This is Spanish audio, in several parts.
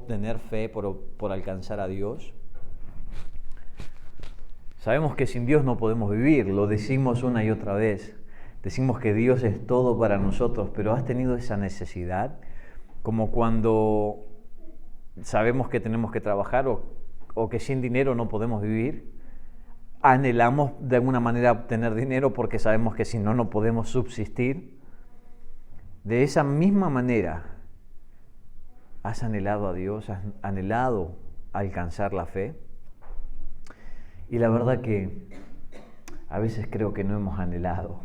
obtener fe, por alcanzar a Dios. Sabemos que sin Dios no podemos vivir, lo decimos una y otra vez. Decimos que Dios es todo para nosotros, pero ¿has tenido esa necesidad? Como cuando sabemos que tenemos que trabajar o que sin dinero no podemos vivir. Anhelamos de alguna manera obtener dinero porque sabemos que si no, no podemos subsistir. De esa misma manera, ¿has anhelado a Dios? ¿Has anhelado alcanzar la fe? Y la verdad que a veces creo que no hemos anhelado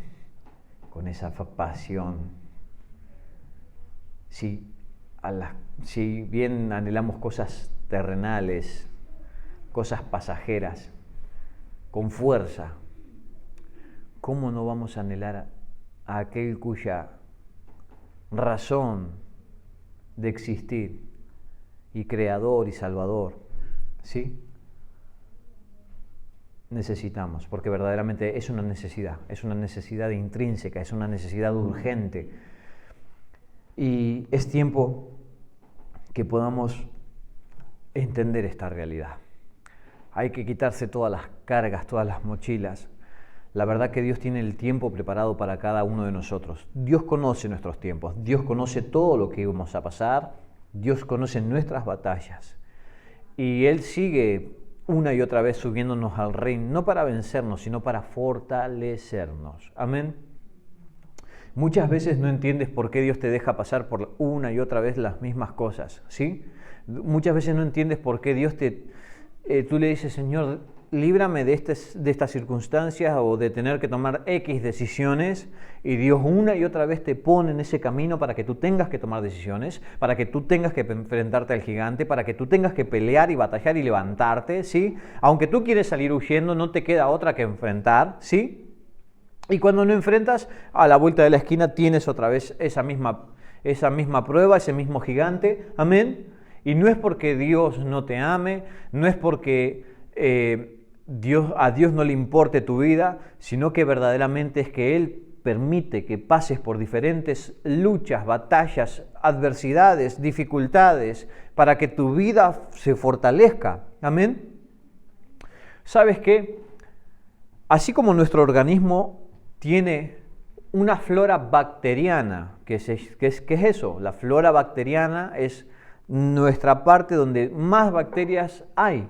con esa pasión. Si bien anhelamos cosas terrenales, cosas pasajeras, con fuerza, ¿cómo no vamos a anhelar a aquel cuya razón de existir y creador y salvador? ¿Sí? Necesitamos, porque verdaderamente es una necesidad intrínseca, es una necesidad urgente. Y es tiempo que podamos entender esta realidad. Hay que quitarse todas las cargas, todas las mochilas. La verdad que Dios tiene el tiempo preparado para cada uno de nosotros. Dios conoce nuestros tiempos, Dios conoce todo lo que vamos a pasar, Dios conoce nuestras batallas. Y Él sigue una y otra vez subiéndonos al reino, no para vencernos, sino para fortalecernos. Amén. Muchas veces no entiendes por qué Dios te deja pasar por una y otra vez las mismas cosas, ¿sí? Muchas veces no entiendes por qué Dios tú le dices, Señor, líbrame de estas circunstancias o de tener que tomar X decisiones, y Dios una y otra vez te pone en ese camino para que tú tengas que tomar decisiones, para que tú tengas que enfrentarte al gigante, para que tú tengas que pelear y batallar y levantarte, ¿sí? Aunque tú quieres salir huyendo, no te queda otra que enfrentar, ¿sí? Y cuando no enfrentas, a la vuelta de la esquina tienes otra vez esa misma prueba, ese mismo gigante, amén. Y no es porque Dios no te ame, no es porque a Dios no le importe tu vida, sino que verdaderamente es que Él permite que pases por diferentes luchas, batallas, adversidades, dificultades, para que tu vida se fortalezca. Amén. ¿Sabes qué? Así como nuestro organismo tiene una flora bacteriana, ¿qué es eso? La flora bacteriana es nuestra parte donde más bacterias hay.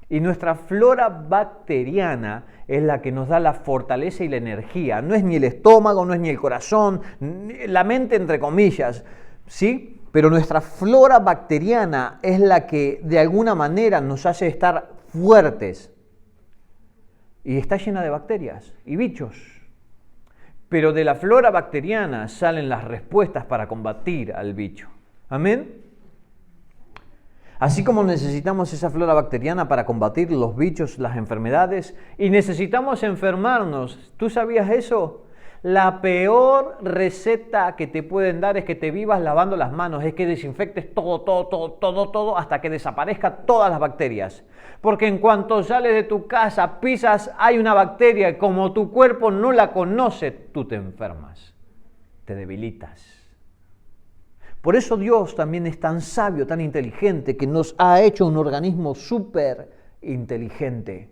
Y nuestra flora bacteriana es la que nos da la fortaleza y la energía. No es ni el estómago, no es ni el corazón, la mente entre comillas, ¿sí? Pero nuestra flora bacteriana es la que de alguna manera nos hace estar fuertes. Y está llena de bacterias y bichos. Pero de la flora bacteriana salen las respuestas para combatir al bicho. Amén. Así como necesitamos esa flora bacteriana para combatir los bichos, las enfermedades, y necesitamos enfermarnos. ¿Tú sabías eso? La peor receta que te pueden dar es que te vivas lavando las manos, es que desinfectes todo hasta que desaparezcan todas las bacterias. Porque en cuanto sales de tu casa, pisas, hay una bacteria y como tu cuerpo no la conoce, tú te enfermas, te debilitas. Por eso Dios también es tan sabio, tan inteligente, que nos ha hecho un organismo súper inteligente,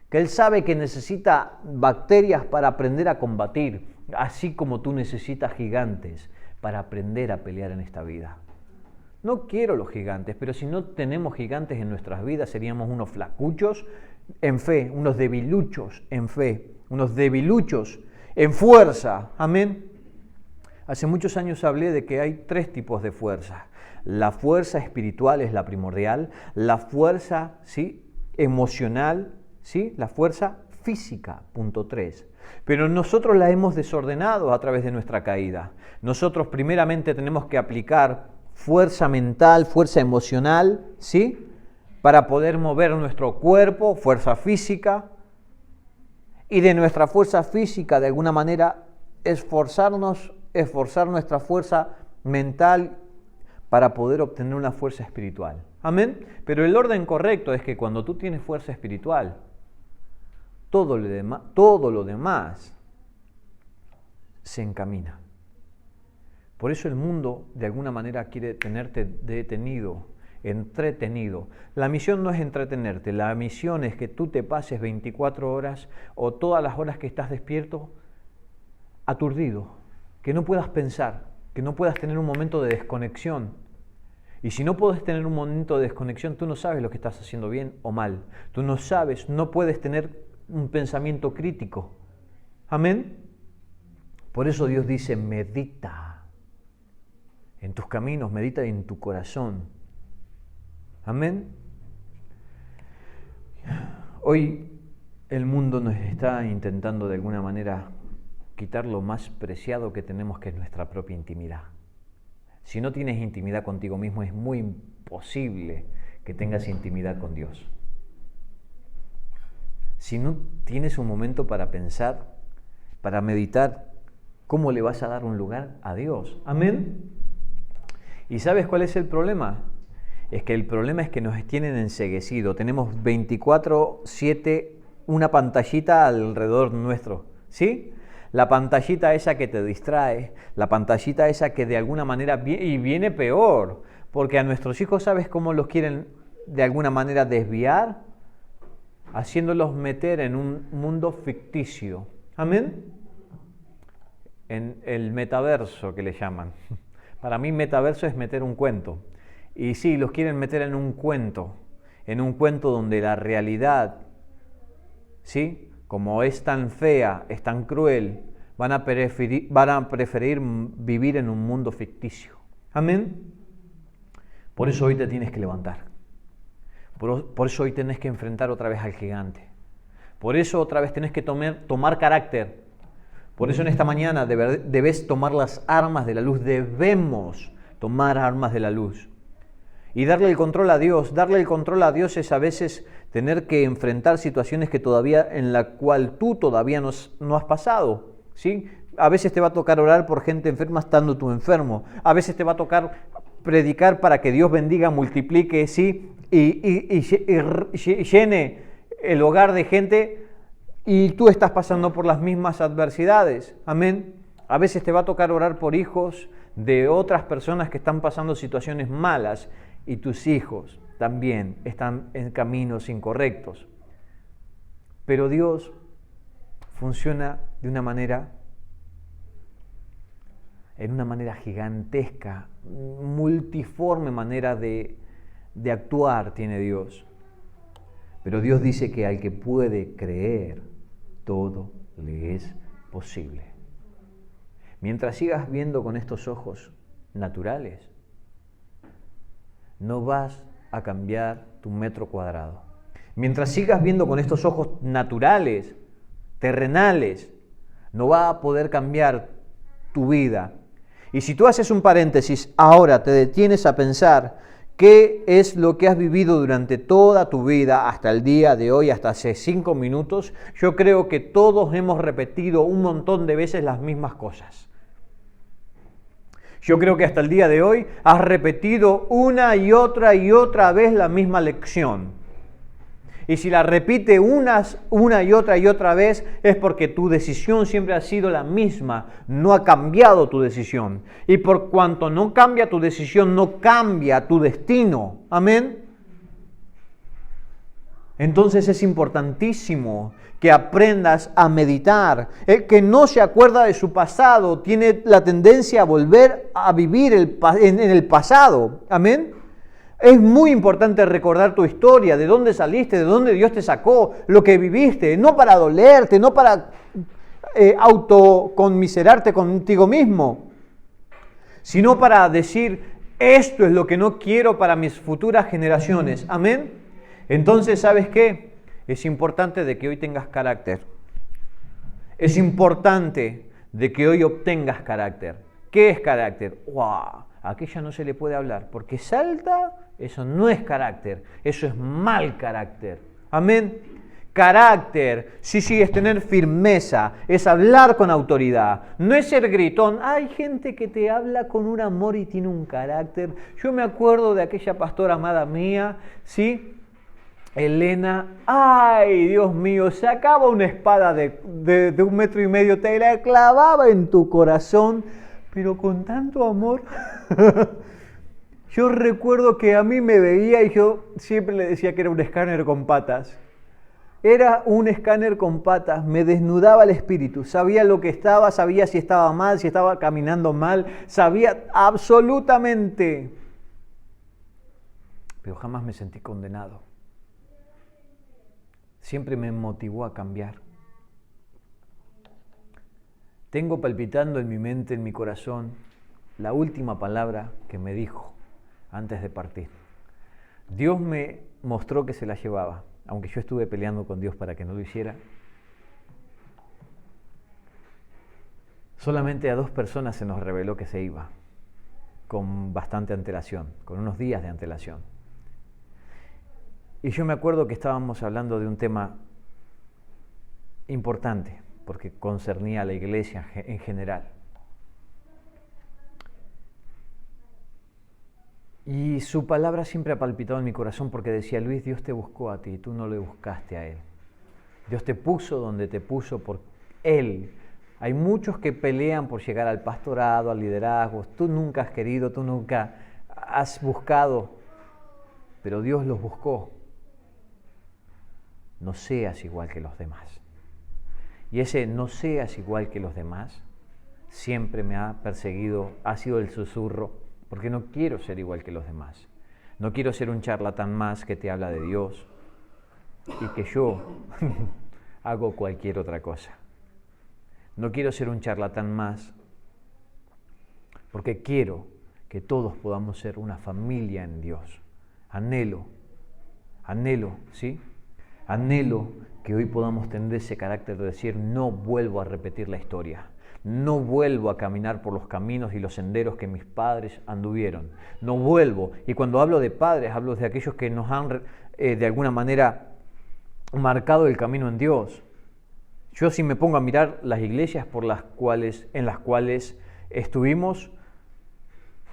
que Él sabe que necesita bacterias para aprender a combatir, así como tú necesitas gigantes para aprender a pelear en esta vida. No quiero los gigantes, pero si no tenemos gigantes en nuestras vidas, seríamos unos flacuchos en fe, unos debiluchos en fe, unos debiluchos en fuerza. Amén. Hace muchos años hablé de que hay 3 tipos de fuerza. La fuerza espiritual es la primordial, la fuerza, ¿sí?, emocional, ¿sí?, la fuerza física, punto 3. Pero nosotros la hemos desordenado a través de nuestra caída. Nosotros primeramente tenemos que aplicar fuerza mental, fuerza emocional, ¿sí?, para poder mover nuestro cuerpo, fuerza física, y de nuestra fuerza física de alguna manera esforzar nuestra fuerza mental para poder obtener una fuerza espiritual. Amén. Pero el orden correcto es que cuando tú tienes fuerza espiritual, todo lo demás se encamina. Por eso el mundo de alguna manera quiere tenerte detenido entretenido. La misión no es entretenerte, la misión es que tú te pases 24 horas o todas las horas que estás despierto aturdido, que no puedas pensar, que no puedas tener un momento de desconexión. Y si no puedes tener un momento de desconexión, tú no sabes lo que estás haciendo bien o mal. Tú no sabes, no puedes tener un pensamiento crítico. Amén. Por eso Dios dice, medita en tus caminos, medita en tu corazón. Amén. Hoy el mundo nos está intentando de alguna manera quitar lo más preciado que tenemos, que es nuestra propia intimidad. Si no tienes intimidad contigo mismo, es muy imposible que tengas intimidad con Dios. Si no tienes un momento para pensar, para meditar, ¿cómo le vas a dar un lugar a Dios? Amén. ¿Y sabes cuál es el problema? Es que el problema es que nos tienen enceguecido. Tenemos 24/7 una pantallita alrededor nuestro, ¿sí? La pantallita esa que te distrae, la pantallita esa que de alguna manera, y viene peor, porque a nuestros hijos, ¿sabes cómo los quieren de alguna manera desviar? Haciéndolos meter en un mundo ficticio. ¿Amén? En el metaverso que le llaman. Para mí metaverso es meter un cuento. Y sí, los quieren meter en un cuento donde la realidad, ¿sí?, como es tan fea, es tan cruel, van a preferir vivir en un mundo ficticio. Amén. Por eso hoy te tienes que levantar. Por eso hoy tenés que enfrentar otra vez al gigante. Por eso otra vez tenés que tomar carácter. Por eso en esta mañana debes tomar las armas de la luz. Debemos tomar armas de la luz. Y darle el control a Dios. Darle el control a Dios es a veces tener que enfrentar situaciones en la cual tú todavía no has pasado, ¿sí? A veces te va a tocar orar por gente enferma estando tú enfermo. A veces te va a tocar predicar para que Dios bendiga, multiplique, ¿sí?, y llene el hogar de gente, y tú estás pasando por las mismas adversidades. Amén. A veces te va a tocar orar por hijos de otras personas que están pasando situaciones malas, y tus hijos también están en caminos incorrectos. Pero Dios funciona en una manera gigantesca, multiforme manera de actuar tiene Dios. Pero Dios dice que al que puede creer, todo le es posible. Mientras sigas viendo con estos ojos naturales, no vas a cambiar tu metro cuadrado. Mientras sigas viendo con estos ojos naturales, terrenales, no va a poder cambiar tu vida. Y si tú haces un paréntesis, ahora te detienes a pensar qué es lo que has vivido durante toda tu vida hasta el día de hoy, hasta hace 5 minutos, yo creo que todos hemos repetido un montón de veces las mismas cosas. Yo creo que hasta el día de hoy has repetido una y otra vez la misma lección. Y si la repite una y otra vez, es porque tu decisión siempre ha sido la misma, no ha cambiado tu decisión. Y por cuanto no cambia tu decisión, no cambia tu destino. Amén. Entonces es importantísimo que aprendas a meditar. El que no se acuerda de su pasado tiene la tendencia a volver a vivir en el pasado. Amén. Es muy importante recordar tu historia, de dónde saliste, de dónde Dios te sacó, lo que viviste, no para dolerte, no para autoconmiserarte contigo mismo, sino para decir, esto es lo que no quiero para mis futuras generaciones. Amén. Entonces, ¿sabes qué? Es importante de que hoy tengas carácter. Es importante de que hoy obtengas carácter. ¿Qué es carácter? ¡Wow! A aquella no se le puede hablar, porque salta, eso no es carácter, eso es mal carácter. Amén. Carácter, sí, es tener firmeza, es hablar con autoridad, no es ser gritón. Hay gente que te habla con un amor y tiene un carácter. Yo me acuerdo de aquella pastora amada mía, ¿sí?, Elena. Ay, Dios mío, sacaba una espada de 1,5 metros, te la clavaba en tu corazón, pero con tanto amor. Yo recuerdo que a mí me veía y yo siempre le decía que era un escáner con patas. Era un escáner con patas, me desnudaba el espíritu, sabía lo que estaba, sabía si estaba mal, si estaba caminando mal, sabía absolutamente. Pero jamás me sentí condenado. Siempre me motivó a cambiar. Tengo palpitando en mi mente, en mi corazón, la última palabra que me dijo antes de partir. Dios me mostró que se la llevaba, aunque yo estuve peleando con Dios para que no lo hiciera. Solamente a 2 personas se nos reveló que se iba, con bastante antelación, con unos días de antelación. Y yo me acuerdo que estábamos hablando de un tema importante, porque concernía a la iglesia en general. Y su palabra siempre ha palpitado en mi corazón porque decía: Luis, Dios te buscó a ti y tú no le buscaste a Él. Dios te puso donde te puso por Él. Hay muchos que pelean por llegar al pastorado, al liderazgo. Tú nunca has querido, tú nunca has buscado, pero Dios los buscó. No seas igual que los demás. Y ese no seas igual que los demás siempre me ha perseguido, ha sido el susurro. Porque no quiero ser igual que los demás. No quiero ser un charlatán más que te habla de Dios y que yo hago cualquier otra cosa. No quiero ser un charlatán más porque quiero que todos podamos ser una familia en Dios. Anhelo, ¿sí? Anhelo que hoy podamos tener ese carácter de decir: no vuelvo a repetir la historia. No vuelvo a caminar por los caminos y los senderos que mis padres anduvieron. No vuelvo. Y cuando hablo de padres, hablo de aquellos que nos han de alguna manera marcado el camino en Dios. Yo, si me pongo a mirar las iglesias en las cuales estuvimos,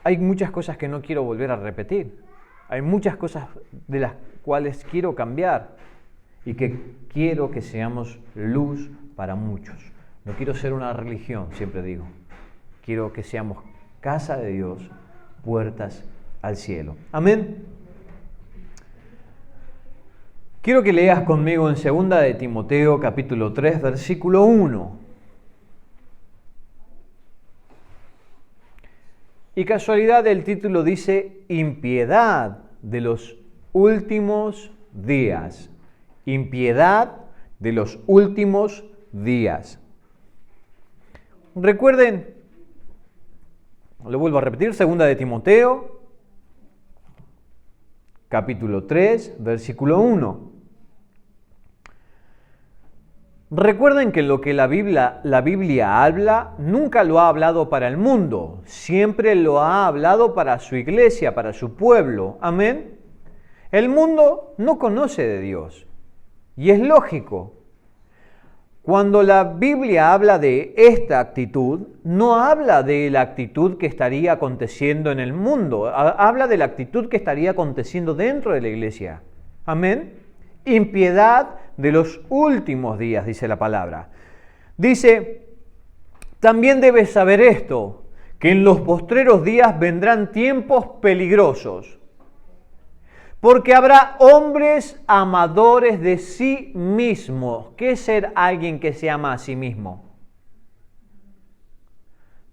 hay muchas cosas que no quiero volver a repetir. Hay muchas cosas de las cuales quiero cambiar y que quiero que seamos luz para muchos. No quiero ser una religión, siempre digo. Quiero que seamos casa de Dios, puertas al cielo. Amén. Quiero que leas conmigo en 2 de Timoteo, capítulo 3, versículo 1. Y casualidad, el título dice: impiedad de los últimos días. Impiedad de los últimos días. Recuerden, lo vuelvo a repetir, 2 de Timoteo, capítulo 3, versículo 1. Recuerden que lo que la Biblia habla, nunca lo ha hablado para el mundo, siempre lo ha hablado para su iglesia, para su pueblo. Amén. El mundo no conoce de Dios, y es lógico. Cuando la Biblia habla de esta actitud, no habla de la actitud que estaría aconteciendo en el mundo, habla de la actitud que estaría aconteciendo dentro de la iglesia. Amén. Impiedad de los últimos días, dice la palabra. Dice: también debes saber esto, que en los postreros días vendrán tiempos peligrosos. Porque habrá hombres amadores de sí mismos. ¿Qué es ser alguien que se ama a sí mismo?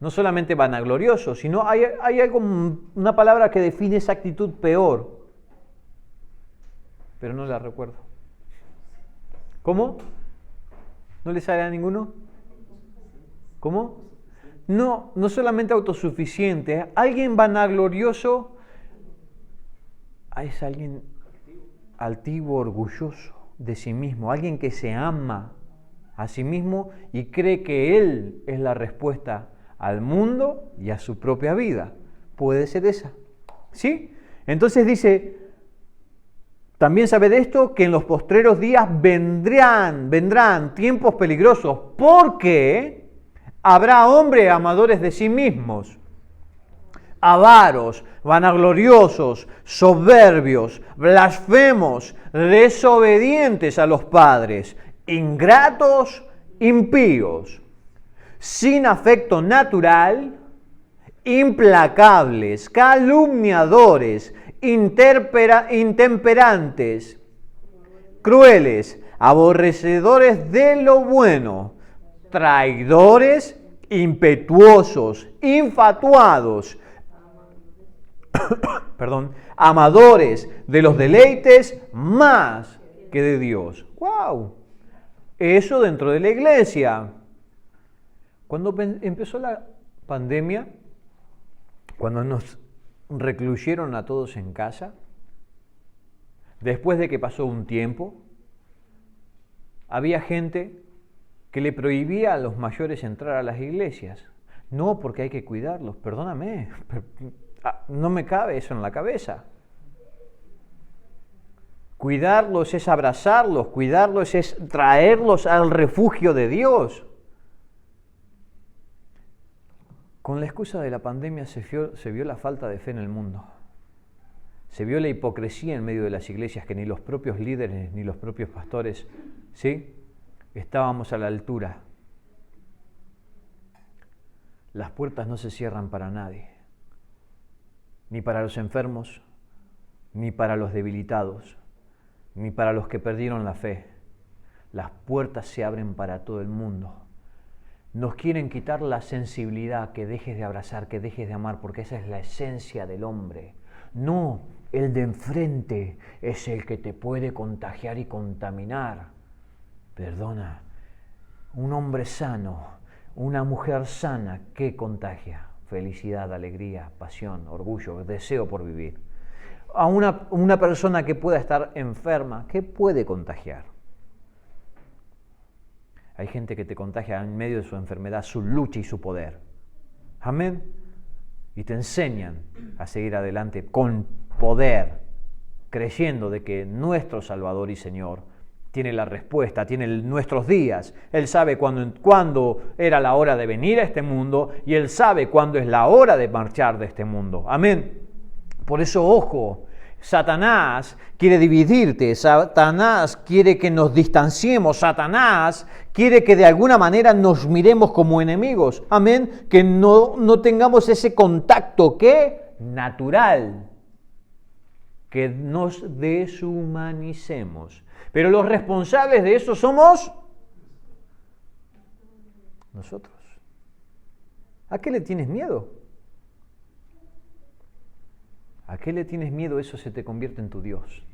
No solamente vanaglorioso, sino hay una palabra que define esa actitud peor. Pero no la recuerdo. ¿Cómo? ¿No le sale a ninguno? ¿Cómo? No solamente autosuficiente. Alguien vanaglorioso es alguien altivo, orgulloso de sí mismo, alguien que se ama a sí mismo y cree que él es la respuesta al mundo y a su propia vida. Puede ser esa, ¿sí? Entonces dice: también sabe de esto, que en los postreros días vendrán tiempos peligrosos, porque habrá hombres amadores de sí mismos, avaros, vanagloriosos, soberbios, blasfemos, desobedientes a los padres, ingratos, impíos, sin afecto natural, implacables, calumniadores, intemperantes, crueles, aborrecedores de lo bueno, traidores, impetuosos, infatuados, amadores de los deleites más que de Dios. ¡Wow! Eso dentro de la iglesia. Cuando empezó la pandemia, cuando nos recluyeron a todos en casa, después de que pasó un tiempo, había gente que le prohibía a los mayores entrar a las iglesias. No, porque hay que cuidarlos, perdóname, no me cabe eso en la cabeza. Cuidarlos es abrazarlos, cuidarlos es traerlos al refugio de Dios. Con la excusa de la pandemia se vio la falta de fe en el mundo. Se vio la hipocresía en medio de las iglesias, que ni los propios líderes ni los propios pastores, ¿sí?, estábamos a la altura. Las puertas no se cierran para nadie, ni para los enfermos, ni para los debilitados, ni para los que perdieron la fe. Las puertas se abren para todo el mundo. Nos quieren quitar la sensibilidad, que dejes de abrazar, que dejes de amar, porque esa es la esencia del hombre. No, el de enfrente es el que te puede contagiar y contaminar. Perdona, un hombre sano, una mujer sana, ¿qué contagia? Felicidad, alegría, pasión, orgullo, deseo por vivir. A una persona que pueda estar enferma, ¿qué puede contagiar? Hay gente que te contagia en medio de su enfermedad, su lucha y su poder. Amén. Y te enseñan a seguir adelante con poder, creyendo de que nuestro Salvador y Señor tiene la respuesta, tiene nuestros días. Él sabe cuándo era la hora de venir a este mundo y Él sabe cuándo es la hora de marchar de este mundo. Amén. Por eso, ojo, Satanás quiere dividirte, Satanás quiere que nos distanciemos, Satanás quiere que de alguna manera nos miremos como enemigos. Amén. Que no tengamos ese contacto que natural, que nos deshumanicemos. Pero los responsables de eso somos nosotros. ¿A qué le tienes miedo? ¿A qué le tienes miedo? Eso se te convierte en tu Dios.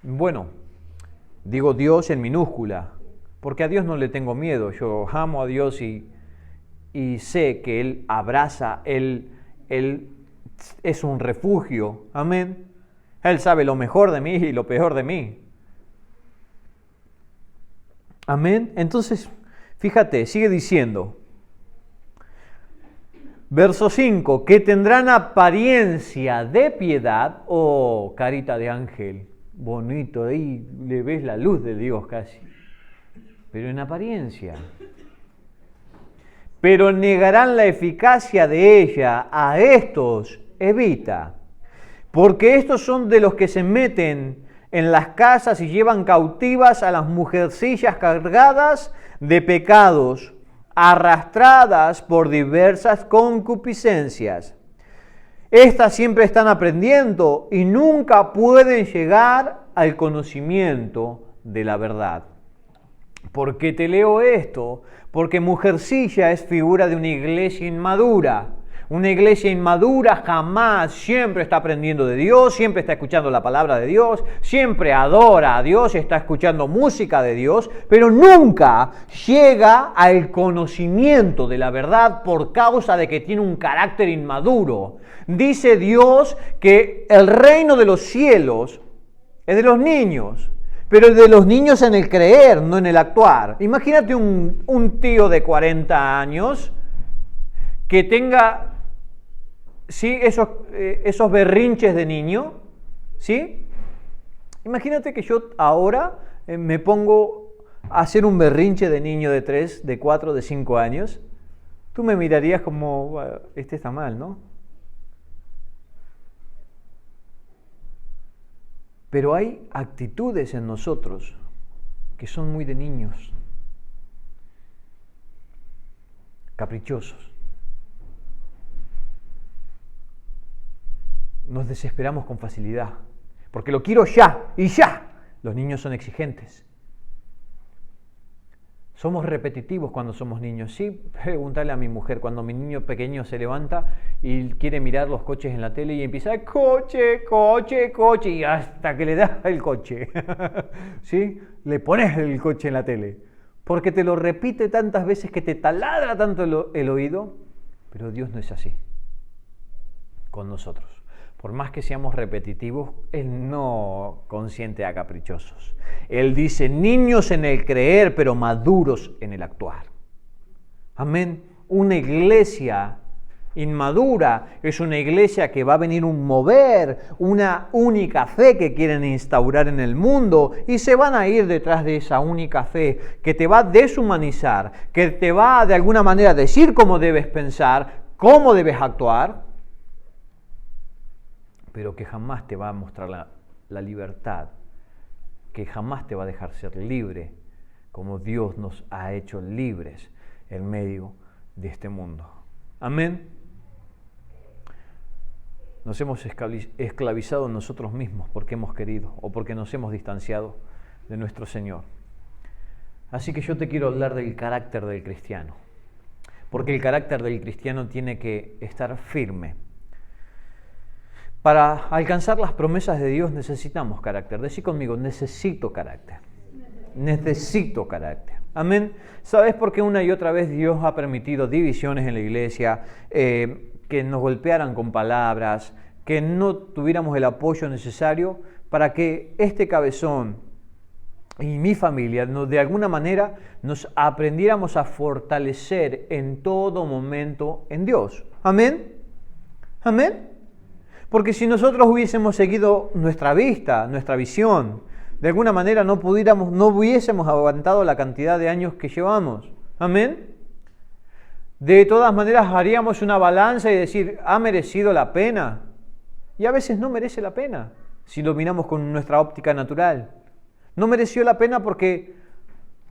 Bueno, digo Dios en minúscula, porque a Dios no le tengo miedo. Yo amo a Dios y sé que Él abraza, Él es un refugio. Amén. Él sabe lo mejor de mí y lo peor de mí. Amén. Entonces, fíjate, sigue diciendo. Verso 5, que tendrán apariencia de piedad, oh, carita de ángel, bonito, ahí le ves la luz de Dios casi, pero en apariencia. Pero negarán la eficacia de ella, a estos evita, porque estos son de los que se meten en las casas y llevan cautivas a las mujercillas cargadas de pecados, arrastradas por diversas concupiscencias. Estas siempre están aprendiendo y nunca pueden llegar al conocimiento de la verdad. ¿Por qué te leo esto? Porque mujercilla es figura de una iglesia inmadura. Una iglesia inmadura jamás, siempre está aprendiendo de Dios, siempre está escuchando la palabra de Dios, siempre adora a Dios, está escuchando música de Dios, pero nunca llega al conocimiento de la verdad por causa de que tiene un carácter inmaduro. Dice Dios que el reino de los cielos es de los niños, pero de los niños en el creer, no en el actuar. Imagínate un tío de 40 años que tenga, ¿sí?, esos berrinches de niño, ¿sí? Imagínate que yo ahora me pongo a hacer un berrinche de niño de 3, de 4, de 5 años. Tú me mirarías como, bueno, este está mal, ¿no? Pero hay actitudes en nosotros que son muy de niños. caprichosos. Nos desesperamos con facilidad, porque lo quiero ya y ya. Los niños son exigentes. Somos repetitivos cuando somos niños. Sí, pregúntale a mi mujer, cuando mi niño pequeño se levanta y quiere mirar los coches en la tele y empieza, coche, coche, coche, y hasta que le das el coche. ¿Sí? Le pones el coche en la tele. Porque te lo repite tantas veces que te taladra tanto el oído. Pero Dios no es así con nosotros. Por más que seamos repetitivos, Él no consiente a caprichosos. Él dice, niños en el creer, pero maduros en el actuar. Amén. Una iglesia inmadura es una iglesia que va a venir un mover, una única fe que quieren instaurar en el mundo y se van a ir detrás de esa única fe que te va a deshumanizar, que te va de alguna manera a decir cómo debes pensar, cómo debes actuar, pero que jamás te va a mostrar la libertad, que jamás te va a dejar ser libre, como Dios nos ha hecho libres en medio de este mundo. Amén. Nos hemos esclavizado nosotros mismos porque hemos querido o porque nos hemos distanciado de nuestro Señor. Así que yo te quiero hablar del carácter del cristiano, porque el carácter del cristiano tiene que estar firme. Para alcanzar las promesas de Dios necesitamos carácter. Decí conmigo, necesito carácter. Necesito carácter. Amén. ¿Sabes por qué una y otra vez Dios ha permitido divisiones en la iglesia, que nos golpearan con palabras, que no tuviéramos el apoyo necesario para que este cabezón y mi familia de alguna manera nos aprendiéramos a fortalecer en todo momento en Dios? Amén. Amén. Porque si nosotros hubiésemos seguido nuestra vista, nuestra visión, de alguna manera no hubiésemos aguantado la cantidad de años que llevamos. Amén. De todas maneras haríamos una balanza y decir, ¿ha merecido la pena? Y a veces no merece la pena, si lo miramos con nuestra óptica natural. No mereció la pena porque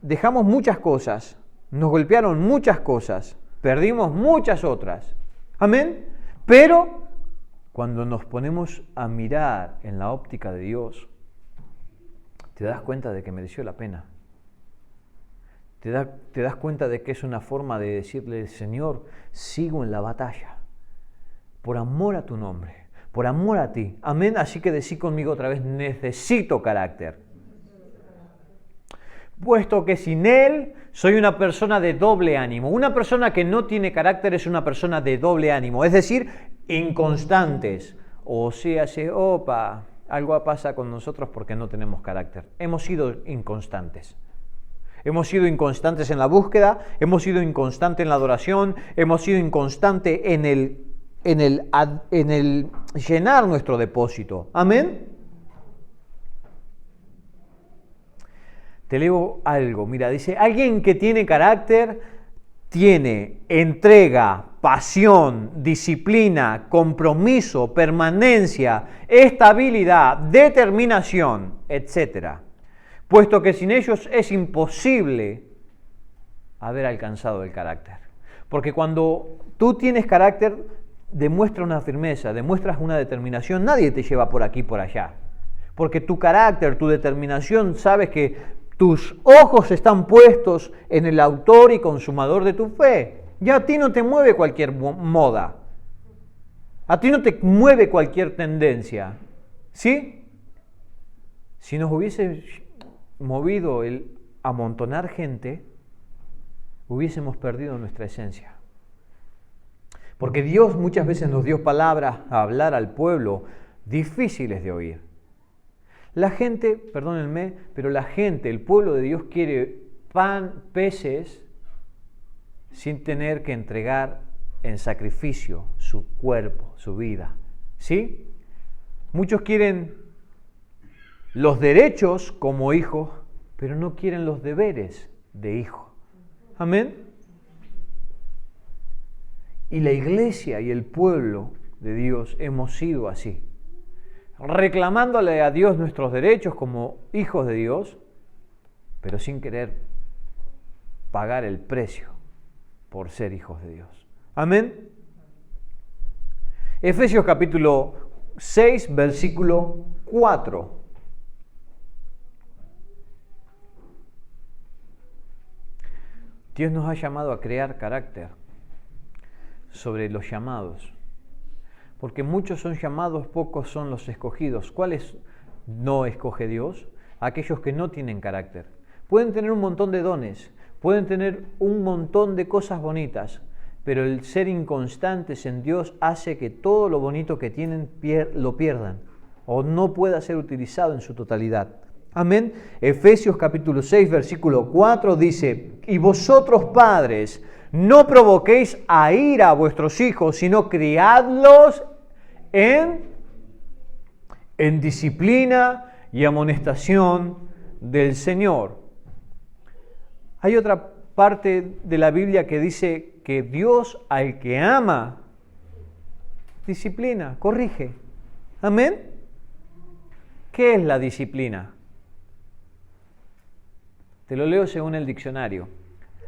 dejamos muchas cosas, nos golpearon muchas cosas, perdimos muchas otras. Amén. Pero cuando nos ponemos a mirar en la óptica de Dios, te das cuenta de que mereció la pena. Te das cuenta de que es una forma de decirle, Señor, sigo en la batalla, por amor a tu nombre, por amor a ti. Amén. Así que decí conmigo otra vez, necesito carácter. Puesto que sin él soy una persona de doble ánimo. Una persona que no tiene carácter es una persona de doble ánimo, es decir, inconstantes. O sea, algo pasa con nosotros porque no tenemos carácter. Hemos sido inconstantes. Hemos sido inconstantes en la búsqueda, hemos sido inconstantes en la adoración, hemos sido inconstantes en el llenar nuestro depósito. Amén. Te leo algo, mira, dice, alguien que tiene carácter tiene entrega, pasión, disciplina, compromiso, permanencia, estabilidad, determinación, etc. Puesto que sin ellos es imposible haber alcanzado el carácter. Porque cuando tú tienes carácter, demuestra una firmeza, demuestras una determinación, nadie te lleva por aquí, por allá. Porque tu carácter, tu determinación, sabes que tus ojos están puestos en el autor y consumador de tu fe. Ya a ti no te mueve cualquier moda. A ti no te mueve cualquier tendencia. ¿Sí? Si nos hubiese movido el amontonar gente, hubiésemos perdido nuestra esencia. Porque Dios muchas veces nos dio palabras a hablar al pueblo difíciles de oír. La gente, perdónenme, pero el pueblo de Dios quiere pan, peces, sin tener que entregar en sacrificio su cuerpo, su vida. ¿Sí? Muchos quieren los derechos como hijos, pero no quieren los deberes de hijo. Amén. Y la iglesia y el pueblo de Dios hemos sido así. Reclamándole a Dios nuestros derechos como hijos de Dios, pero sin querer pagar el precio por ser hijos de Dios. Amén. Efesios capítulo 6, versículo 4. Dios nos ha llamado a crear carácter sobre los llamados, porque muchos son llamados, pocos son los escogidos. ¿Cuáles no escoge Dios? Aquellos que no tienen carácter. Pueden tener un montón de dones, pueden tener un montón de cosas bonitas, pero el ser inconstantes en Dios hace que todo lo bonito que tienen lo pierdan o no pueda ser utilizado en su totalidad. Amén. Efesios capítulo 6, versículo 4 dice: y vosotros padres, no provoquéis a ira a vuestros hijos, sino criadlos en disciplina y amonestación del Señor. Hay otra parte de la Biblia que dice que Dios al que ama, disciplina, corrige. Amén. ¿Qué es la disciplina? Te lo leo según el diccionario.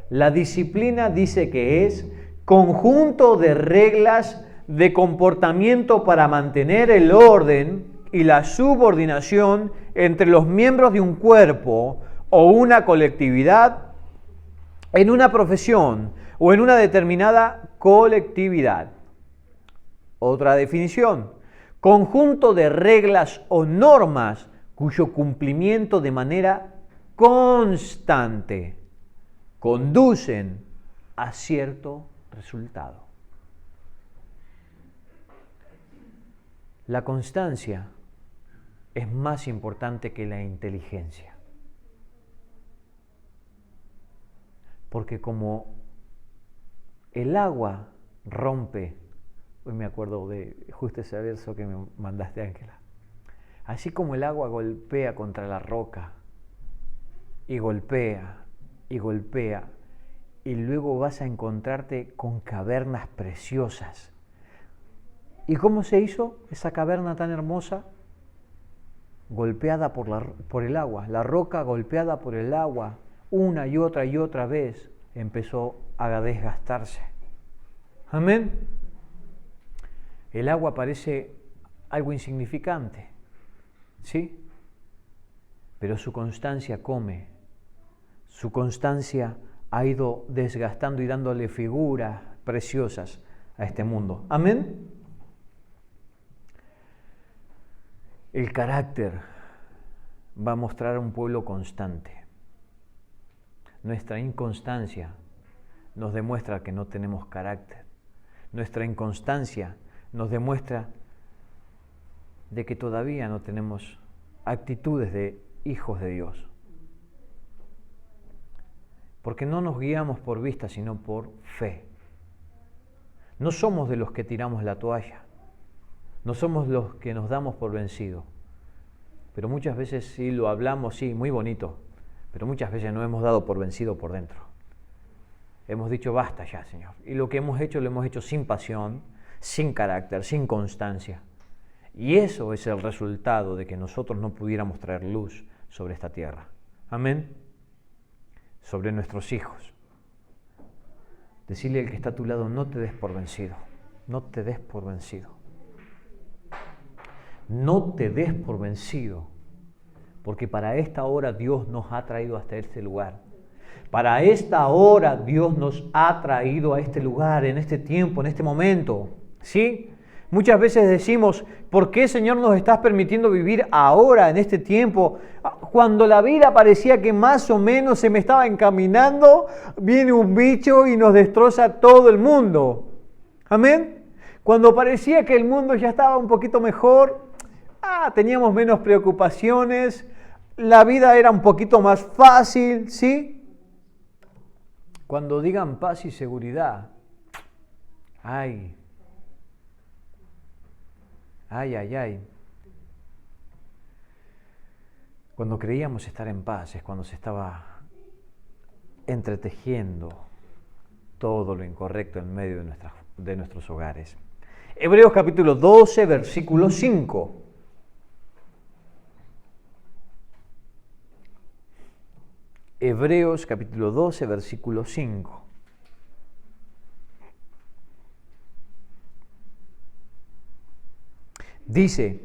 La disciplina dice que es conjunto de reglas de comportamiento para mantener el orden y la subordinación entre los miembros de un cuerpo o una colectividad en una profesión o en una determinada colectividad. Otra definición: conjunto de reglas o normas cuyo cumplimiento de manera constante conducen a cierto resultado. La constancia es más importante que la inteligencia, porque como el agua rompe, hoy me acuerdo de justo ese verso que me mandaste, Ángela, así como el agua golpea contra la roca y golpea y golpea, y luego vas a encontrarte con cavernas preciosas. ¿Y cómo se hizo esa caverna tan hermosa? Golpeada por el agua, la roca golpeada por el agua, una y otra vez empezó a desgastarse. Amén. El agua parece algo insignificante, ¿sí? Pero su constancia come, su constancia ha ido desgastando y dándole figuras preciosas a este mundo. Amén. El carácter va a mostrar un pueblo constante. Nuestra inconstancia nos demuestra que no tenemos carácter. Nuestra inconstancia nos demuestra de que todavía no tenemos actitudes de hijos de Dios. Porque no nos guiamos por vista, sino por fe. No somos de los que tiramos la toalla. No somos los que nos damos por vencido. Pero muchas veces sí lo hablamos, sí, muy bonito, pero muchas veces no hemos dado por vencido por dentro. Hemos dicho, basta ya, Señor. Y lo que hemos hecho, lo hemos hecho sin pasión, sin carácter, sin constancia. Y eso es el resultado de que nosotros no pudiéramos traer luz sobre esta tierra. Amén. Sobre nuestros hijos. Decirle al que está a tu lado, no te des por vencido. No te des por vencido. No te des por vencido, porque para esta hora Dios nos ha traído hasta este lugar. Para esta hora Dios nos ha traído a este lugar, en este tiempo, en este momento. ¿Sí? Muchas veces decimos, ¿por qué, Señor, nos estás permitiendo vivir ahora, en este tiempo? Cuando la vida parecía que más o menos se me estaba encaminando, viene un bicho y nos destroza todo el mundo. Amén. Cuando parecía que el mundo ya estaba un poquito mejor, teníamos menos preocupaciones, la vida era un poquito más fácil, ¿sí? Cuando digan paz y seguridad, ay. Cuando creíamos estar en paz es cuando se estaba entretejiendo todo lo incorrecto en medio de nuestros hogares. Hebreos capítulo 12, versículo 5. Hebreos capítulo 12, versículo 5. Dice,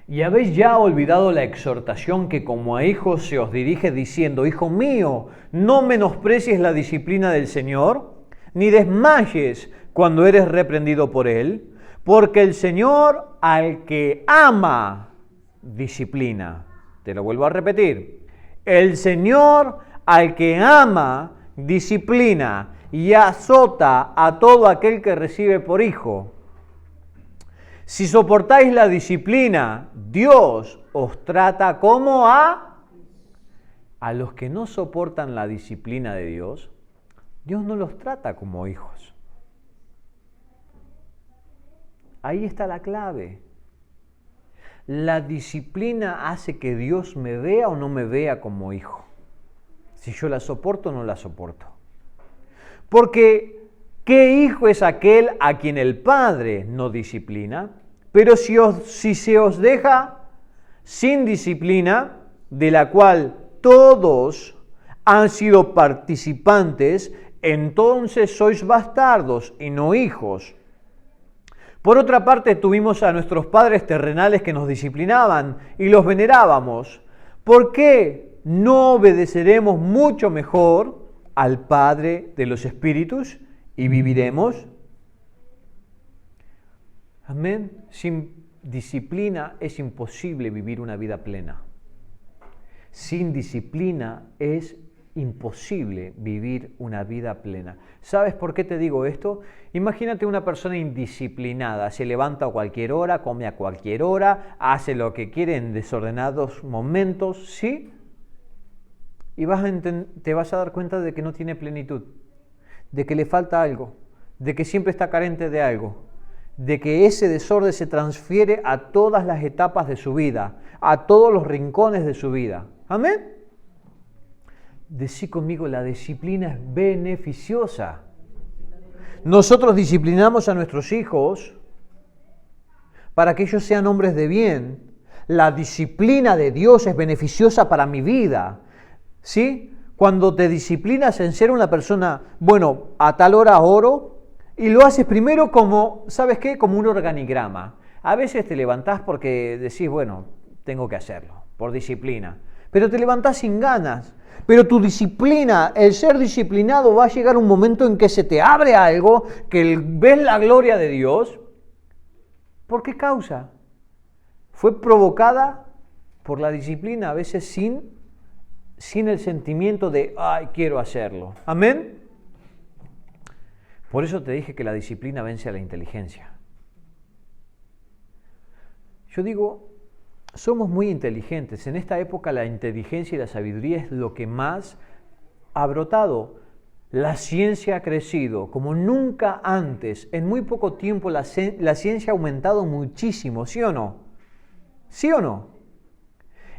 ¿y habéis ya olvidado la exhortación que como a hijos se os dirige diciendo, Hijo mío, no menosprecies la disciplina del Señor, ni desmayes cuando eres reprendido por Él? Porque el Señor al que ama, disciplina. Te lo vuelvo a repetir. El Señor al que ama, disciplina y azota a todo aquel que recibe por hijo. Si soportáis la disciplina, Dios os trata como a los que no soportan la disciplina de Dios. Dios no los trata como hijos. Ahí está la clave. La disciplina hace que Dios me vea o no me vea como hijo. Si yo la soporto o no la soporto. Porque, ¿qué hijo es aquel a quien el Padre no disciplina? Pero si se os deja sin disciplina, de la cual todos han sido participantes, entonces sois bastardos y no hijos. Por otra parte, tuvimos a nuestros padres terrenales que nos disciplinaban y los venerábamos. ¿Por qué no obedeceremos mucho mejor al Padre de los Espíritus y viviremos? Amén. Sin disciplina es imposible vivir una vida plena. Sin disciplina es imposible vivir una vida plena. ¿Sabes por qué te digo esto? Imagínate una persona indisciplinada, se levanta a cualquier hora, come a cualquier hora, hace lo que quiere en desordenados momentos, ¿sí? Y te vas a dar cuenta de que no tiene plenitud, de que le falta algo, de que siempre está carente de algo, de que ese desorden se transfiere a todas las etapas de su vida, a todos los rincones de su vida. ¿Amén? Decí conmigo, la disciplina es beneficiosa. Nosotros disciplinamos a nuestros hijos para que ellos sean hombres de bien. La disciplina de Dios es beneficiosa para mi vida. ¿Sí? Cuando te disciplinas en ser una persona, bueno, a tal hora oro, y lo haces primero como, ¿sabes qué? Como un organigrama. A veces te levantás porque decís, bueno, tengo que hacerlo, por disciplina. Pero te levantás sin ganas. Pero tu disciplina, el ser disciplinado, va a llegar un momento en que se te abre algo, que ves la gloria de Dios. ¿Por qué causa? Fue provocada por la disciplina, a veces sin el sentimiento de, ay, quiero hacerlo. ¿Amén? Por eso te dije que la disciplina vence a la inteligencia. Yo digo, somos muy inteligentes. En esta época la inteligencia y la sabiduría es lo que más ha brotado. La ciencia ha crecido como nunca antes. En muy poco tiempo la ciencia ha aumentado muchísimo, ¿sí o no? ¿Sí o no?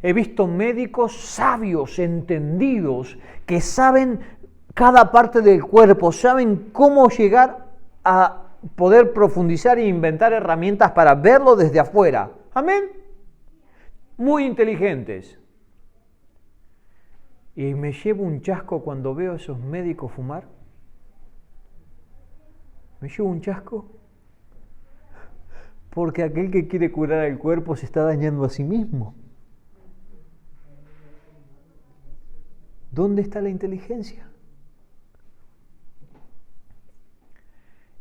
He visto médicos sabios, entendidos, que saben cada parte del cuerpo, saben cómo llegar a poder profundizar e inventar herramientas para verlo desde afuera. ¿Amén? Muy inteligentes. Y me llevo un chasco cuando veo a esos médicos fumar. Me llevo un chasco porque aquel que quiere curar el cuerpo se está dañando a sí mismo. ¿Dónde está la inteligencia?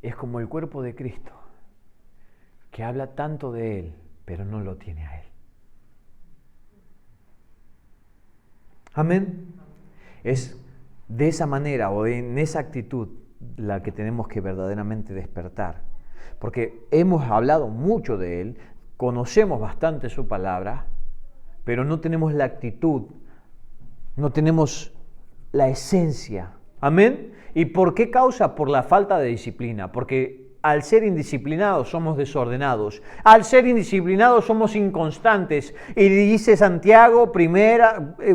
Es como el cuerpo de Cristo, que habla tanto de Él, pero no lo tiene a Él. Amén. Es de esa manera o en esa actitud la que tenemos que verdaderamente despertar. Porque hemos hablado mucho de Él, conocemos bastante su palabra, pero no tenemos la actitud, no tenemos la esencia. Amén. ¿Y por qué causa? Por la falta de disciplina. Porque al ser indisciplinados somos desordenados. Al ser indisciplinados somos inconstantes. Y dice Santiago,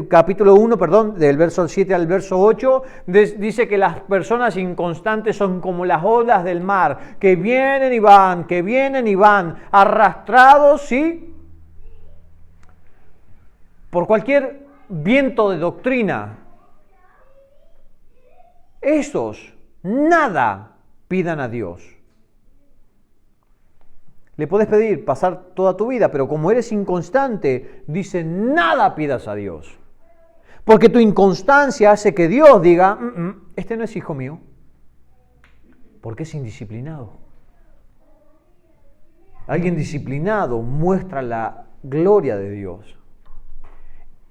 capítulo 1, del verso 7 al verso 8, dice que las personas inconstantes son como las olas del mar, que vienen y van, arrastrados, ¿sí? Por cualquier viento de doctrina. Esos nada pidan a Dios. Le podés pedir pasar toda tu vida, pero como eres inconstante, dice, nada pidas a Dios. Porque tu inconstancia hace que Dios diga, este no es hijo mío, porque es indisciplinado. Alguien disciplinado muestra la gloria de Dios.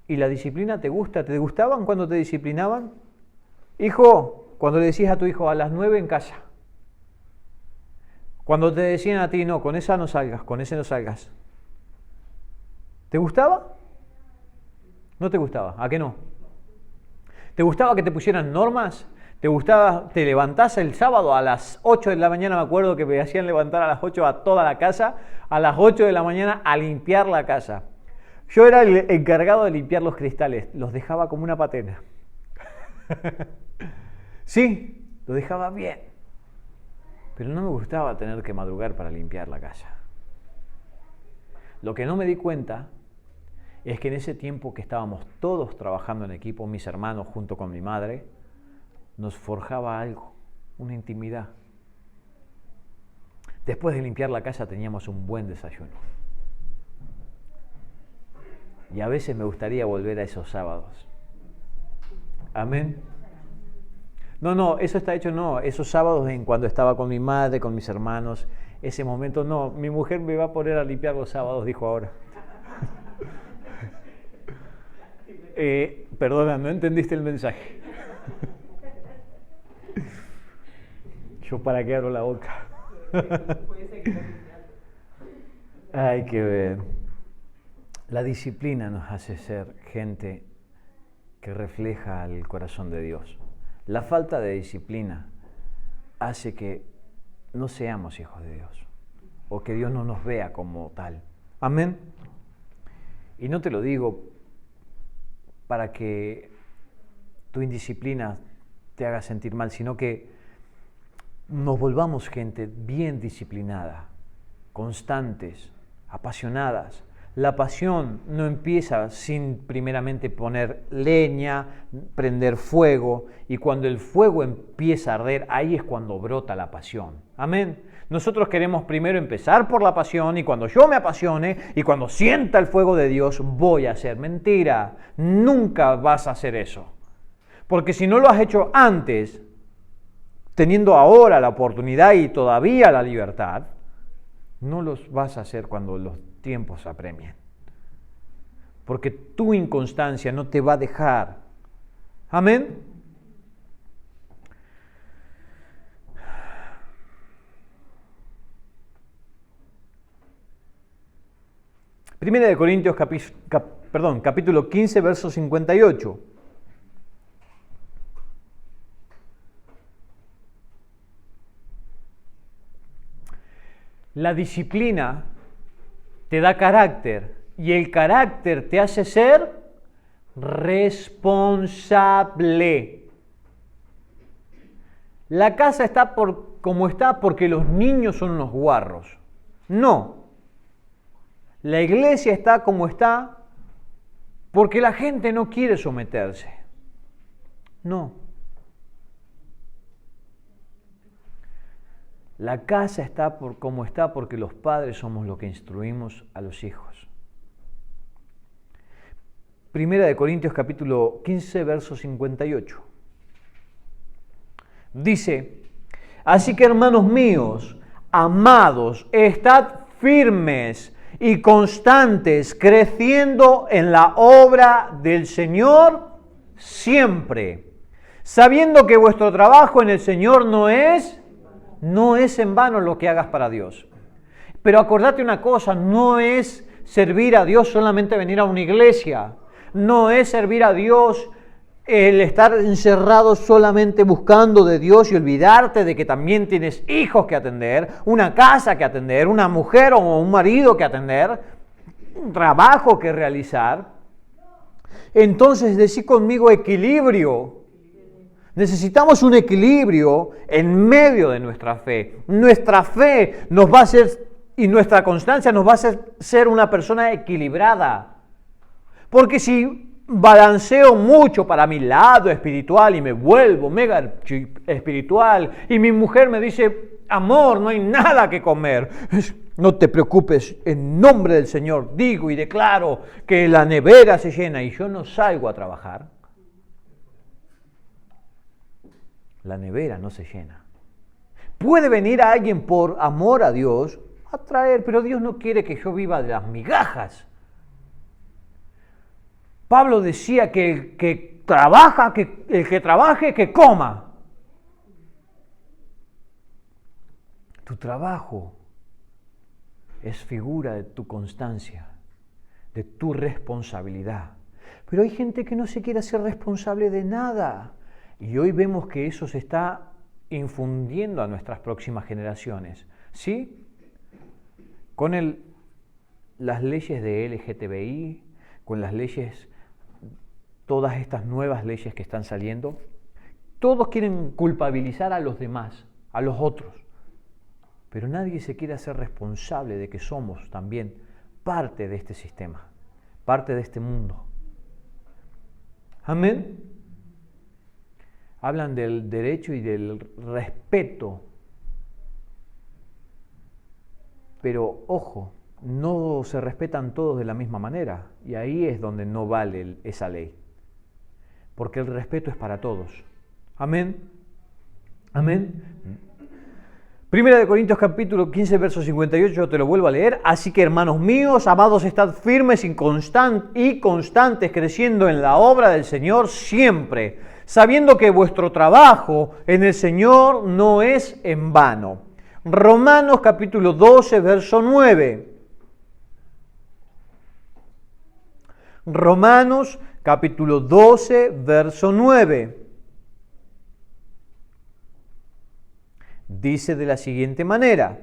¿Y la disciplina te gusta? ¿Te gustaban cuando te disciplinaban? Hijo, cuando le decías a tu hijo a las 9 en casa. Cuando te decían a ti, no, con esa no salgas, con ese no salgas. ¿Te gustaba? ¿No te gustaba? ¿A qué no? ¿Te gustaba que te pusieran normas? ¿Te gustaba, te levantás el sábado a las 8 de la mañana? Me acuerdo que me hacían levantar a las 8 a toda la casa, a las 8 de la mañana a limpiar la casa. Yo era el encargado de limpiar los cristales, los dejaba como una patena. Sí, lo dejaba bien. Pero no me gustaba tener que madrugar para limpiar la casa. Lo que no me di cuenta es que en ese tiempo que estábamos todos trabajando en equipo, mis hermanos junto con mi madre, nos forjaba algo, una intimidad. Después de limpiar la casa teníamos un buen desayuno. Y a veces me gustaría volver a esos sábados. Amén. No, eso está hecho, no. Esos sábados en cuando estaba con mi madre, con mis hermanos, ese momento, no. Mi mujer me va a poner a limpiar los sábados, dijo ahora. Perdona, no entendiste el mensaje. Yo para qué abro la boca. Hay que ver. La disciplina nos hace ser gente que refleja el corazón de Dios. La falta de disciplina hace que no seamos hijos de Dios o que Dios no nos vea como tal. Amén. Y no te lo digo para que tu indisciplina te haga sentir mal, sino que nos volvamos gente bien disciplinada, constantes, apasionadas. La pasión no empieza sin primeramente poner leña, prender fuego, y cuando el fuego empieza a arder, ahí es cuando brota la pasión. Amén. Nosotros queremos primero empezar por la pasión, y cuando yo me apasione y cuando sienta el fuego de Dios, voy a hacer. Mentira, nunca vas a hacer eso. Porque si no lo has hecho antes, teniendo ahora la oportunidad y todavía la libertad, no los vas a hacer cuando los tiempos apremien. Porque tu inconstancia no te va a dejar. Amén. Primera de Corintios capítulo 15, verso 58. La disciplina te da carácter y el carácter te hace ser responsable. La casa está como está porque los niños son unos guarros. No. La iglesia está como está porque la gente no quiere someterse. No. La casa está como está porque los padres somos los que instruimos a los hijos. Primera de Corintios capítulo 15, verso 58. Dice, así que hermanos míos, amados, estad firmes y constantes, creciendo en la obra del Señor siempre, sabiendo que vuestro trabajo en el Señor no es en vano lo que hagas para Dios. Pero acordate una cosa, no es servir a Dios solamente venir a una iglesia. No es servir a Dios el estar encerrado solamente buscando de Dios y olvidarte de que también tienes hijos que atender, una casa que atender, una mujer o un marido que atender, un trabajo que realizar. Entonces, decí conmigo equilibrio. Necesitamos un equilibrio en medio de nuestra fe. Nuestra fe nos va a hacer, y nuestra constancia nos va a hacer ser una persona equilibrada. Porque si balanceo mucho para mi lado espiritual y me vuelvo mega espiritual y mi mujer me dice, amor, no hay nada que comer, No te preocupes, en nombre del Señor digo y declaro que la nevera se llena y yo no salgo a trabajar. La nevera no se llena. Puede venir a alguien por amor a Dios a traer, pero Dios no quiere que yo viva de las migajas. Pablo decía que el que trabaje, que coma. Tu trabajo es figura de tu constancia, de tu responsabilidad. Pero hay gente que no se quiere hacer responsable de nada. Y hoy vemos que eso se está infundiendo a nuestras próximas generaciones. ¿Sí? Con las leyes de LGTBI, con las leyes, todas estas nuevas leyes que están saliendo, todos quieren culpabilizar a los demás, a los otros. Pero nadie se quiere hacer responsable de que somos también parte de este sistema, parte de este mundo. Amén. Hablan del derecho y del respeto. Pero ojo, no se respetan todos de la misma manera. Y ahí es donde no vale esa ley. Porque el respeto es para todos. Amén. Amén. Primera de Corintios capítulo 15, verso 58, yo te lo vuelvo a leer. Así que, hermanos míos, amados, estad firmes y constantes, creciendo en la obra del Señor siempre, sabiendo que vuestro trabajo en el Señor no es en vano. Romanos capítulo 12, verso 9. Romanos capítulo 12, verso 9. Dice de la siguiente manera: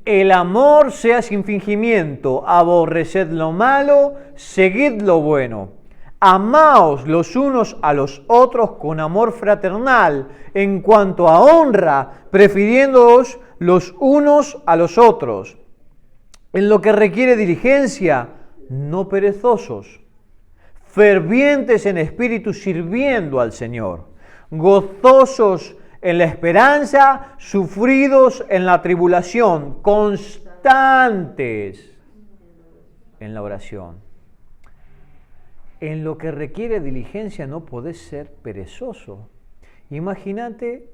el amor sea sin fingimiento, aborreced lo malo, seguid lo bueno. Amaos los unos a los otros con amor fraternal, en cuanto a honra, prefiriéndoos los unos a los otros. En lo que requiere diligencia, no perezosos, fervientes en espíritu, sirviendo al Señor, gozosos en la esperanza, sufridos en la tribulación, constantes en la oración. En lo que requiere diligencia no podés ser perezoso. Imagínate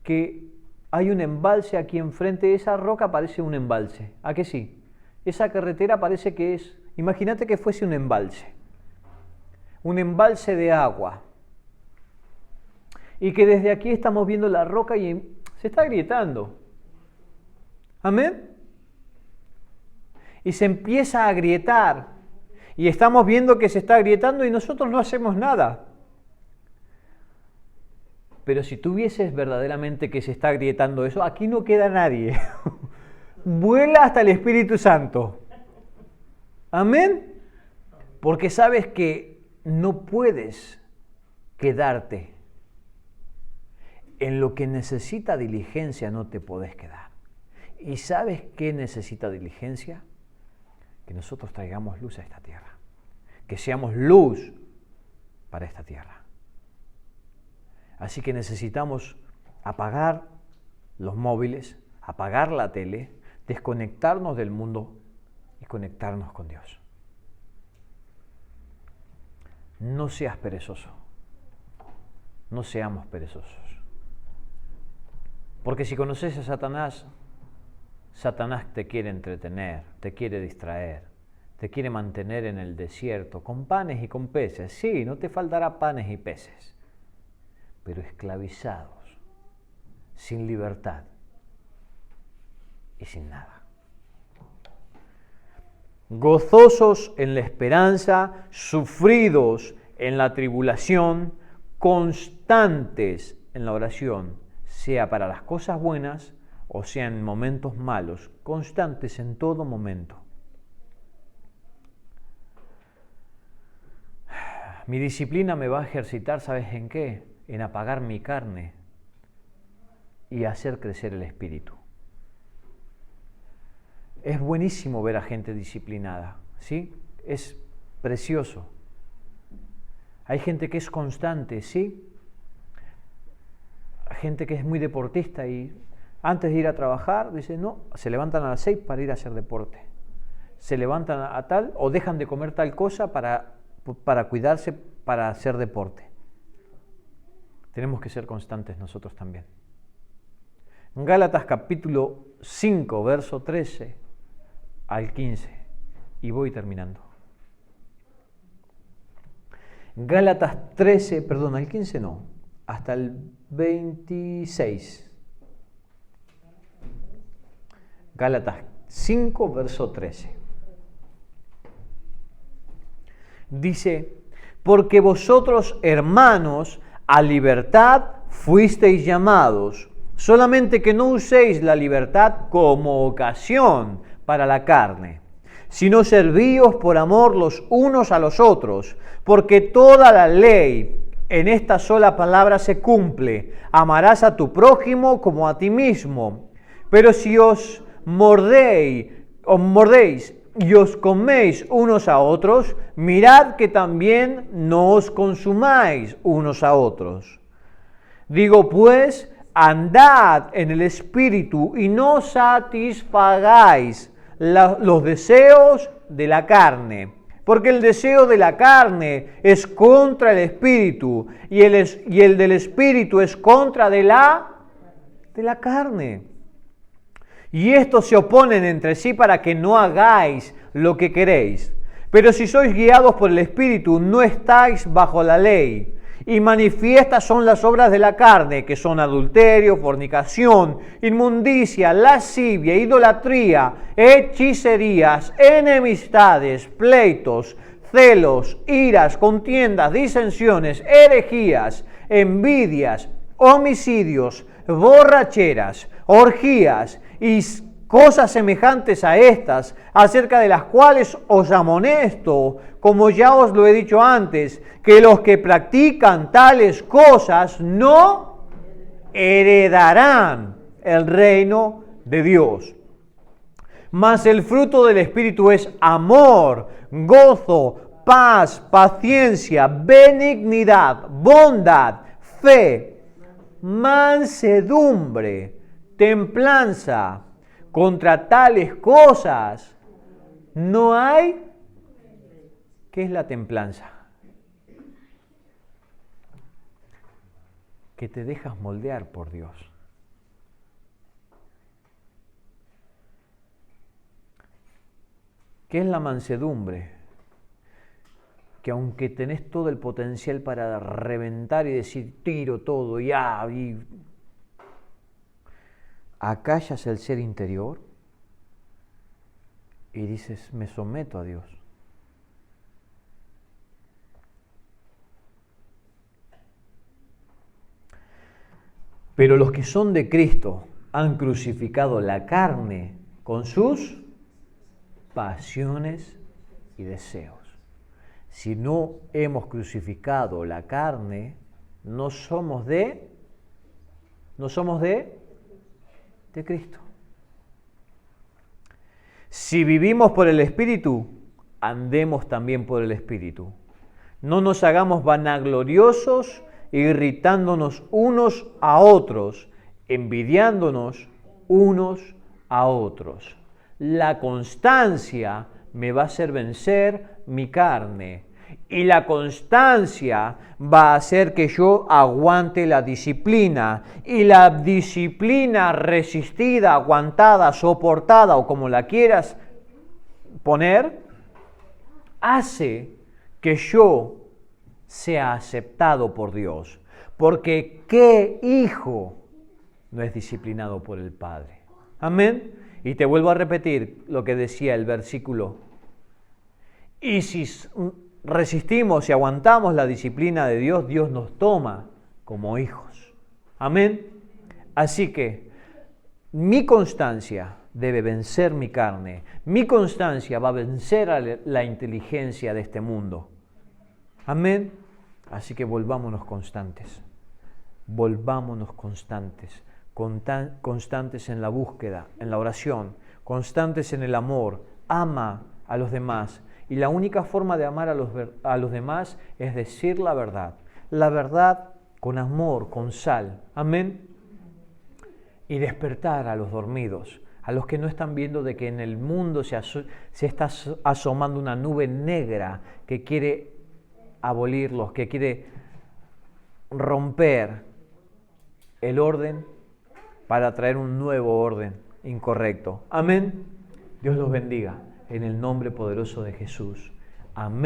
que hay un embalse aquí enfrente, esa roca parece un embalse. ¿A que sí? Esa carretera parece que es, imagínate que fuese un embalse de agua. Y que desde aquí estamos viendo la roca y se está agrietando. ¿Amén? Y se empieza a agrietar. Y estamos viendo que se está agrietando y nosotros no hacemos nada. Pero si tú vieses verdaderamente que se está agrietando eso, aquí no queda nadie. Vuela hasta el Espíritu Santo. ¿Amén? Porque sabes que no puedes quedarte. En lo que necesita diligencia no te podés quedar. ¿Y sabes qué necesita diligencia? Que nosotros traigamos luz a esta tierra. Que seamos luz para esta tierra. Así que necesitamos apagar los móviles, apagar la tele, desconectarnos del mundo y conectarnos con Dios. No seas perezoso. No seamos perezosos. Porque si conoces a Satanás, Satanás te quiere entretener, te quiere distraer, te quiere mantener en el desierto con panes y con peces. Sí, no te faltará panes y peces, pero esclavizados, sin libertad y sin nada. Gozosos en la esperanza, sufridos en la tribulación, constantes en la oración, sea para las cosas buenas o sea en momentos malos, constantes en todo momento. Mi disciplina me va a ejercitar, ¿sabes en qué? En apagar mi carne y hacer crecer el espíritu. Es buenísimo ver a gente disciplinada, ¿sí? Es precioso. Hay gente que es constante, ¿sí? Gente que es muy deportista y Antes de ir a trabajar, dicen, no, se levantan a las 6 para ir a hacer deporte. Se levantan a tal o dejan de comer tal cosa para cuidarse, para hacer deporte. Tenemos que ser constantes nosotros también. Gálatas capítulo 5, verso 13 al 15. Y voy terminando. Gálatas 13, perdón, al 15 no, hasta el 26. Gálatas 5, verso 13. Dice, porque vosotros, hermanos, a libertad fuisteis llamados, solamente que no uséis la libertad como ocasión para la carne, sino servíos por amor los unos a los otros, porque toda la ley en esta sola palabra se cumple: amarás a tu prójimo como a ti mismo. Pero si os mordéis y os coméis unos a otros, mirad que también no os consumáis unos a otros. Digo pues, andad en el Espíritu y no satisfagáis los deseos de la carne, porque el deseo de la carne es contra el Espíritu y el del Espíritu es contra de la carne. Y estos se oponen entre sí para que no hagáis lo que queréis. Pero si sois guiados por el Espíritu, no estáis bajo la ley. Y manifiestas son las obras de la carne, que son adulterio, fornicación, inmundicia, lascivia, idolatría, hechicerías, enemistades, pleitos, celos, iras, contiendas, disensiones, herejías, envidias, homicidios, borracheras, orgías y cosas semejantes a estas, acerca de las cuales os amonesto, como ya os lo he dicho antes, que los que practican tales cosas no heredarán el reino de Dios. Mas el fruto del Espíritu es amor, gozo, paz, paciencia, benignidad, bondad, fe, mansedumbre, templanza. Contra tales cosas no hay. ¿Qué es la templanza? Que te dejas moldear por Dios. ¿Qué es la mansedumbre? Que aunque tenés todo el potencial para reventar y decir tiro todo y acallas el ser interior y dices, me someto a Dios. Pero los que son de Cristo han crucificado la carne con sus pasiones y deseos. Si no hemos crucificado la carne, no somos de Cristo. Si vivimos por el Espíritu, andemos también por el Espíritu. No nos hagamos vanagloriosos, irritándonos unos a otros, envidiándonos unos a otros. La constancia me va a hacer vencer mi carne. Y la constancia va a hacer que yo aguante la disciplina. Y la disciplina resistida, aguantada, soportada o como la quieras poner, hace que yo sea aceptado por Dios. Porque ¿qué hijo no es disciplinado por el Padre? Amén. Y te vuelvo a repetir lo que decía el versículo. Y si resistimos y aguantamos la disciplina de Dios, Dios nos toma como hijos. Amén. Así que mi constancia debe vencer mi carne. Mi constancia va a vencer a la inteligencia de este mundo. Amén. Así que volvámonos constantes. Volvámonos constantes. Constantes en la búsqueda, en la oración. Constantes en el amor. Ama a los demás. Y la única forma de amar a los demás es decir la verdad. La verdad con amor, con sal. Amén. y despertar a los dormidos, a los que no están viendo de que en el mundo se está asomando una nube negra que quiere abolirlos, que quiere romper el orden para traer un nuevo orden incorrecto. Amén. Dios los bendiga en el nombre poderoso de Jesús. Amén.